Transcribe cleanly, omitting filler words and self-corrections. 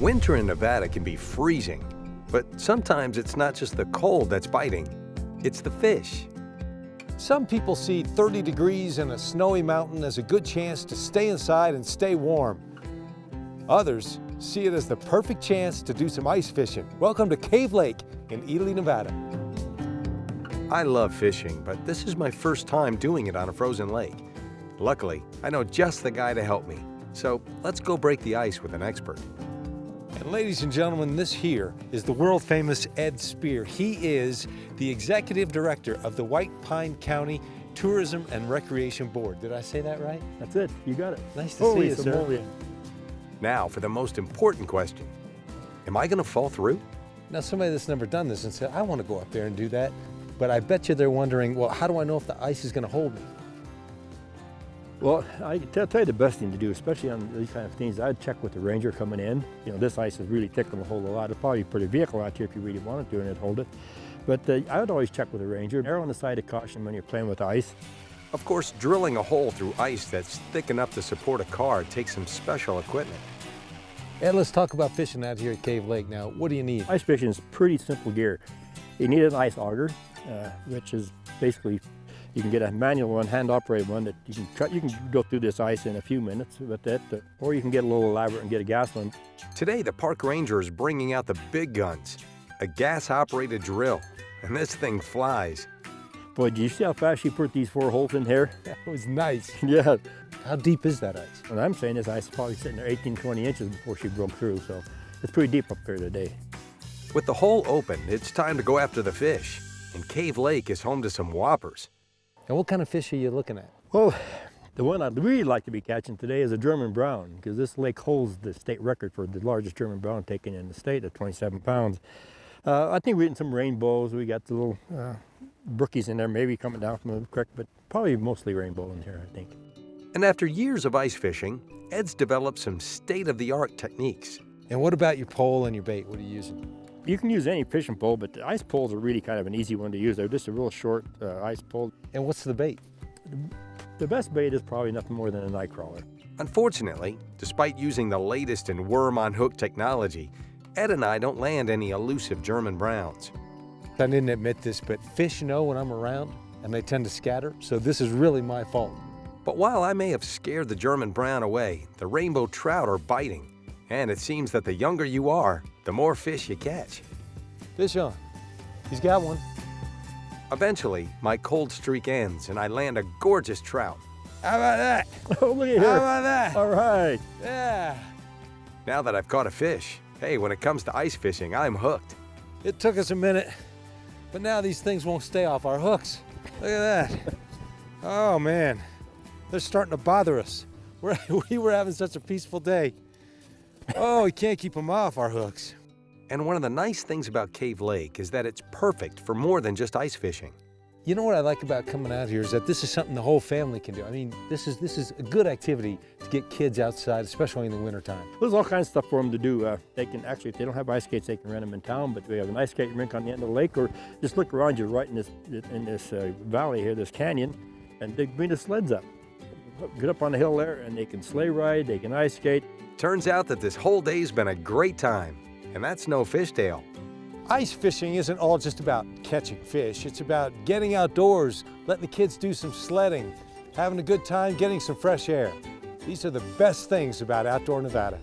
Winter in Nevada can be freezing, but sometimes it's not just the cold that's biting, it's the fish. Some people see 30 degrees and a snowy mountain as a good chance to stay inside and stay warm. Others see it as the perfect chance to do some ice fishing. Welcome to Cave Lake in Ely, Nevada. I love fishing, but this is my first time doing it on a frozen lake. Luckily, I know just the guy to help me. So let's go break the ice with an expert. And ladies and gentlemen, this here is the world-famous Ed Spear. He is the executive director of the White Pine County Tourism and Recreation Board. Did I say that right? That's it. You got it. Nice to see you, sir. Now for the most important question. Am I going to fall through? Now, somebody that's never done this and said, I want to go up there and do that, but I bet you they're wondering, well, how do I know if the ice is going to hold me? Well, I tell you the best thing to do, especially on these kind of things, I'd check with the ranger coming in. You know, this ice is really thick and will hold a lot. It'll probably put a vehicle out here if you really wanted to and it'd hold it. But I would always check with the ranger. Err on the side of caution when you're playing with ice. Of course, drilling a hole through ice that's thick enough to support a car takes some special equipment. Ed, let's talk about fishing out here at Cave Lake now. What do you need? Ice fishing is pretty simple gear. You need an ice auger, which is basically, you can get a manual one, hand-operated one that you can cut. You can go through this ice in a few minutes with that, or you can get a little elaborate and get a gas one. Today, the park ranger is bringing out the big guns, a gas-operated drill, and this thing flies. Boy, do you see how fast she put these 4 holes in here? That was nice. Yeah. How deep is that ice? And I'm saying this ice is probably sitting there 18, 20 inches before she broke through, so it's pretty deep up here today. With the hole open, it's time to go after the fish, and Cave Lake is home to some whoppers. And what kind of fish are you looking at? Well, the one I'd really like to be catching today is a German brown, because this lake holds the state record for the largest German brown taken in the state at 27 pounds. I think we're getting some rainbows. We got the little brookies in there, maybe coming down from the creek, but probably mostly rainbow in here, I think. And after years of ice fishing, Ed's developed some state-of-the-art techniques. And what about your pole and your bait? What are you using? You can use any fishing pole, but the ice poles are really kind of an easy one to use. They're just a real short ice pole. And what's the bait? The best bait is probably nothing more than a nightcrawler. Unfortunately, despite using the latest in worm-on-hook technology, Ed and I don't land any elusive German browns. I didn't admit this, but fish know when I'm around, and they tend to scatter, so this is really my fault. But while I may have scared the German brown away, the rainbow trout are biting. And it seems that the younger you are, the more fish you catch. Fish on. He's got one. Eventually, my cold streak ends and I land a gorgeous trout. How about that? Oh, look at here. How about that? All right. Yeah. Now that I've caught a fish, hey, when it comes to ice fishing, I'm hooked. It took us a minute, but now these things won't stay off our hooks. Look at that. Oh, man. They're starting to bother us. We were having such a peaceful day. Oh, we can't keep them off our hooks. And one of the nice things about Cave Lake is that it's perfect for more than just ice fishing. You know what I like about coming out here is that this is something the whole family can do. I mean, this is a good activity to get kids outside, especially in the wintertime. There's all kinds of stuff for them to do. They can actually, if they don't have ice skates, they can rent them in town, but we have an ice skate rink on the end of the lake, or just look around you right in this valley here, this canyon, and they bring the sleds up. Get up on the hill there, and they can sleigh ride, they can ice skate. Turns out that this whole day's been a great time, and that's no fishtail. Ice fishing isn't all just about catching fish. It's about getting outdoors, letting the kids do some sledding, having a good time, getting some fresh air. These are the best things about outdoor Nevada.